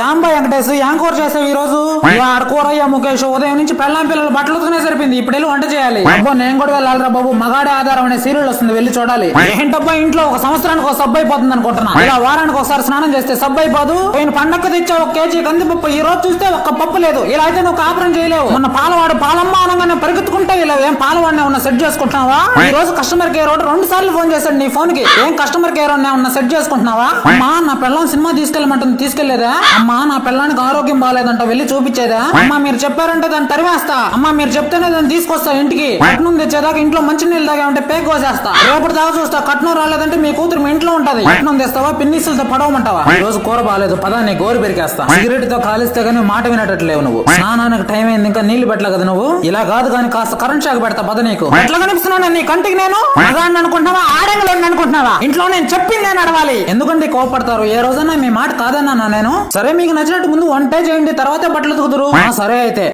యాంబా వెంకటేష్ ఏం కూర చేసావు ఈ రోజు? కూరయ్య ముఖేష్ ఉదయం నుంచి పెళ్ళాం పిల్లలు బట్టలు ఉతుకునే సరిపోయింది. ఇప్పుడు వెళ్ళి వంట చేయాలి. అబ్బో నేను కూడా వెళ్ళాలిరా బాబు. మగాడే ఆధారం అనే సీరియల్ వస్తుంది, వెళ్ళి చూడాలి. ఏంటబ్బా ఇంట్లో ఒక సంవత్సరానికి ఒక సబ్బు అయిపోతుంది అనుకుంటున్నా. ఇలా వారానికి ఒకసారి స్నానం చేస్తే సబ్బు అయిపోదు. పోయిన పండగ తెచ్చా 1 కేజీ కందిపప్పు, ఈ రోజు చూస్తే ఒక్క పప్పు లేదు. ఇలా అయితే నువ్వు కాపురం చేయలేవు. మొన్న పాలవాడు పాలమ్మ అనగానే పరిగెత్తుకుంటే ఇలా ఏం పాలవాడిని ఉన్న సెట్ చేసుకుంటున్నావా? ఈ రోజు కస్టమర్ కేర్ 2 సార్లు ఫోన్ చేశాడు నీ ఫోన్ కి. ఏం కస్టమర్ కేర్ ఉన్న సెట్ చేసుకుంటున్నావా? అమ్మా నా పిల్లని సినిమా తీసుకెళ్ళమంటుంది, తీసుకెళ్లేదా? అమ్మా నా పిల్లానికి ఆరోగ్యం బాగాలేదంట, వెళ్ళి చూపించేదా? అమ్మా మీరు చెప్పారంటే దాన్ని తరివేస్తా. అమ్మా మీరు చెప్తేనే దాన్ని తీసుకొస్తా ఇంటికి. కట్నం తెచ్చేదాకా ఇంట్లో మంచి నీళ్ళు తాగా ఉంటే పేక్ కోసేస్తా. రేపటి దాకా చూస్తా. కట్నం రాలేదంటే మీ కూతురు మీ ఇంట్లో ఉంటది. కట్నం తెస్తావా పిన్నిసులతో పడవమంటావా? ఈ రోజు కూర బాగాలేదు, పదా నీ గోరు పెరికేస్తా. సిగరెట్ తో కాలిస్తే గానీ మాట వినట్లేవు నువ్వు. స్నానానికి టైం అయింది, ఇంకా నీళ్లు పెట్టలే కదా నువ్వు. ఇలా కాదు కానీ కాస్త కరెంట్ షాక్ పెడతా పద. నీకు ఎట్లా కనిపిస్తున్నాను నీ కంటికి? నేను మగాడిని అనుకుంటున్నావా ఆడంగులు అనుకుంటున్నావా? ఇంట్లో నేను చెప్పింది నేను నడవాలి. ఎందుకంటే కోపడతారు. ఏ రోజన్నా మీ మాట కాదన్నా నేను. సరే మీకు నచ్చినట్టు ముందు వంటే చేయండి, తర్వాత బట్టలు ఉతుకుదురు. సరే అయితే